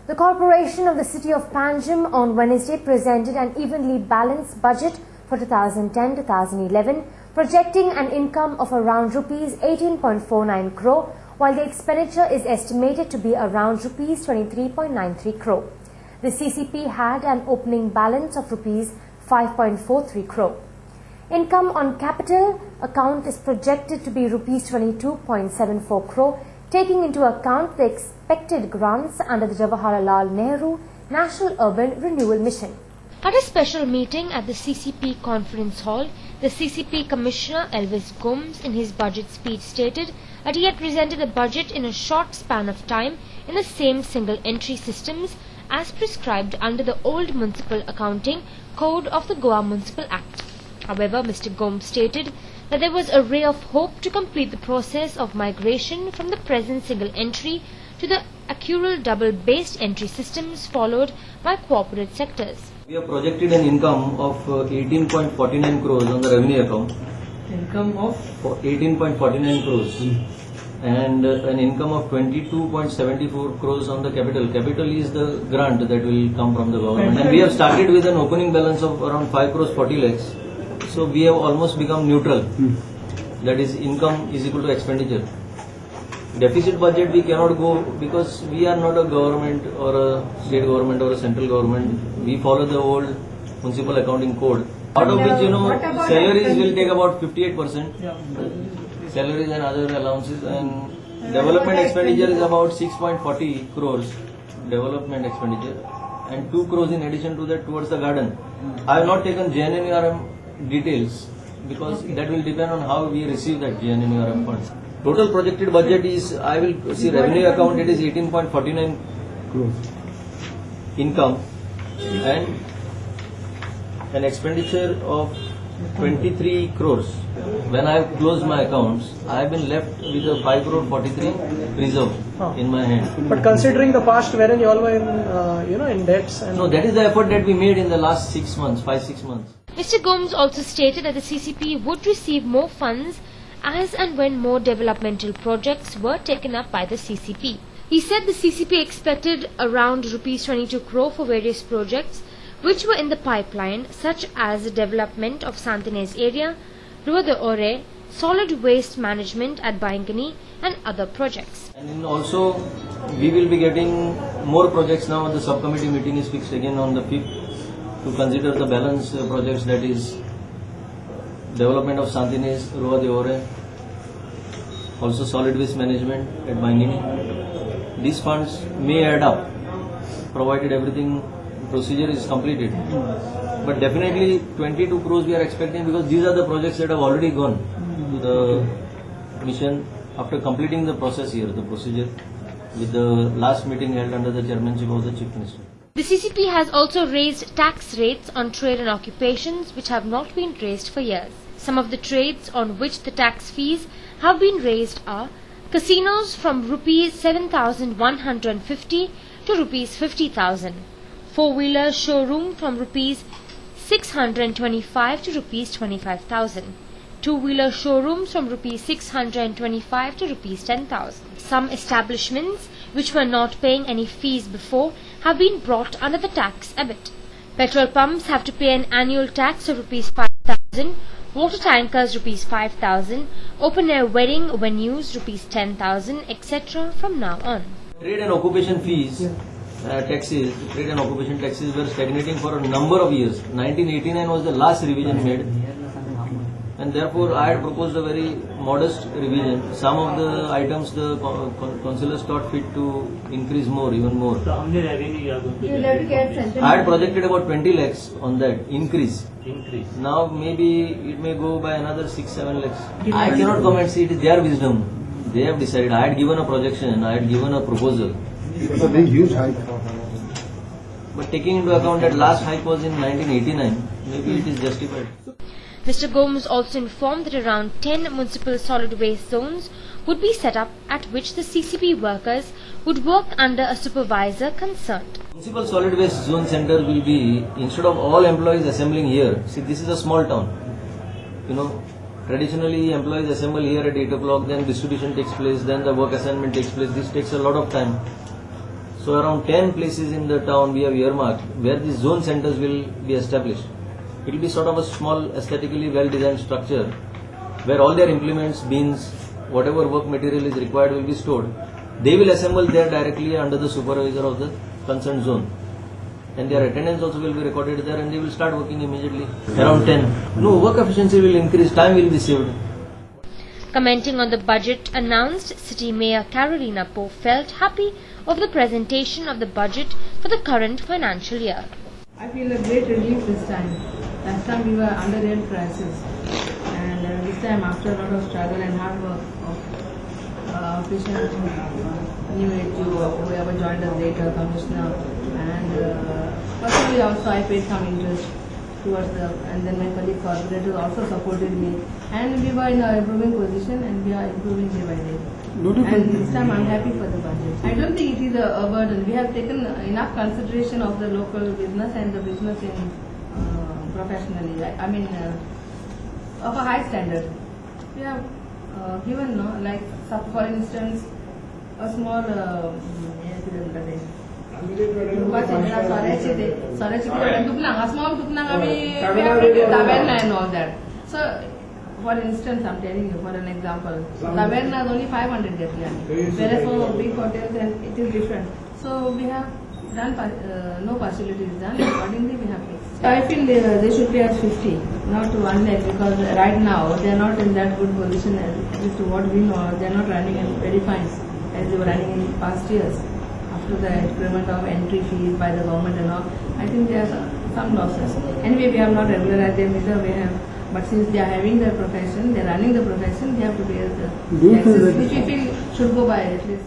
The Corporation of the City of Panjim on Wednesday presented an evenly balanced budget for 2010-2011, projecting an income of around rupees 18.49 crore, while the expenditure is estimated to be around rupees 23.93 crore. The CCP had an opening balance of rupees 5.43 crore. Income on capital account is projected to be rupees 22.74 crore, taking into account the expected grants under the Jawaharlal Nehru National Urban Renewal Mission. At a special meeting at the CCP Conference Hall, the CCP Commissioner Elvis Gomes in his budget speech stated that he had presented the budget in a short span of time in the same single entry systems as prescribed under the old Municipal Accounting Code of the Goa Municipal Act. However, Mr. Gomes stated that there was a ray of hope to complete the process of migration from the present single entry to the accrual double-based entry systems followed by corporate sectors. We have projected an income of 18.49 crores on the revenue account. Income of 18.49 crores and an income of 22.74 crores on the capital. Capital is the grant that will come from the government, and we have started with an opening balance of around 5 crores 40 lakhs. So we have almost become neutral. That is, income is equal to expenditure. Deficit budget we cannot go because we are not a government or a state government or a central government. We follow the old municipal accounting code. Out of which, salaries will take about 58%. Salaries and other allowances, and development expenditure is about 6.40 crores. Development expenditure, and 2 crores in addition to that towards the garden. I have not taken JNNURM details because that will depend on how we receive that JNNURM funds. Total projected budget is, I will see revenue account, it is 18.49 crores. Income and an expenditure of 23 crores. When I have closed my accounts, I have been left with a 5 crore 43 reserve in my hand. But considering the past wherein you all were in debts and no, that is the effort that we made in the last 6 months, 5-6 months. Mr. Gomes also stated that the CCP would receive more funds as and when more developmental projects were taken up by the CCP. He said the CCP expected around rupees 22 crore for various projects which were in the pipeline, such as the development of Santines area, Rua de Ore, solid waste management at Baingani and other projects. And also we will be getting more projects now. The subcommittee meeting is fixed again on the 5th to consider the balance projects, that is development of Santines, Rua de Ore, also solid waste management at Baingani. These funds may add up provided everything procedure is completed. But definitely 22 crores we are expecting because these are the projects that have already gone to the mission after completing the process here, the procedure, with the last meeting held under the chairmanship of the Chief Minister. The CCP has also raised tax rates on trade and occupations which have not been raised for years. Some of the trades on which the tax fees have been raised are casinos from rupees 7,150 to rupees 50,000, four-wheeler showroom from rupees 625 to rupees 25,000, two-wheeler showrooms from rupees 625 to rupees 10,000. Some establishments which were not paying any fees before have been brought under the tax abatement. Petrol pumps have to pay an annual tax of rupees 5,000, water tankers rupees 5,000, open-air wedding venues rupees 10,000, etc. from now on. Trade and occupation fees, trade and occupation taxes were stagnating for a number of years. 1989 was the last revision made, and therefore I had proposed a very modest revision. Some of the items the councillors thought fit to increase more, even more. I had projected about 20 lakhs on that increase. Now maybe it may go by another 6-7 lakhs. I cannot comment, see, it is their wisdom. They have decided. I had given a projection, I had given a proposal. It was a very huge hike. But taking into account that last hike was in 1989, maybe it is justified. Mr. Gomes also informed that around 10 municipal solid waste zones would be set up at which the CCP workers would work under a supervisor concerned. Municipal solid waste zone center will be, instead of all employees assembling here, see, this is a small town. Traditionally employees assemble here at 8 o'clock, then distribution takes place, then the work assignment takes place. This takes a lot of time. So around 10 places in the town we have earmarked where these zone centers will be established. It will be sort of a small, aesthetically well-designed structure where all their implements, beans, whatever work material is required will be stored. They will assemble there directly under the supervisor of the concerned zone. And their attendance also will be recorded there and they will start working immediately. Around 10. No, work efficiency will increase, time will be saved. Commenting on the budget announced, City Mayor Carolina Poe felt happy of the presentation of the budget for the current financial year. I feel a great relief this time. Last time we were under real crisis, and this time after a lot of struggle and hard work of officials, new AG, whoever joined us later, commissioner, and personally also I paid some interest towards and then my colleague corporators also supported me, and we were in an improving position and we are improving day by day. And this time I'm happy for the budget. I don't think it is a burden. We have taken enough consideration of the local business and the business in professionally. I mean, of a high standard. We have given, like, for instance, a small and all that. So, for instance, I'm telling you, for an example, taverna is only 500 whereas for big hotels and it is different. So we have done, no partiality is done, accordingly we have fixed. So I feel they should be at 50, not 1 lakh, because right now they are not in that good position as to what we know. They are not running in very fine as they were running in past years. After the increment of entry fees by the government and all, I think there are some losses. Anyway, we have not regularized them either. We have, but since they are having their profession, they are running the profession, they have to pay the taxes, which we feel should go by at least.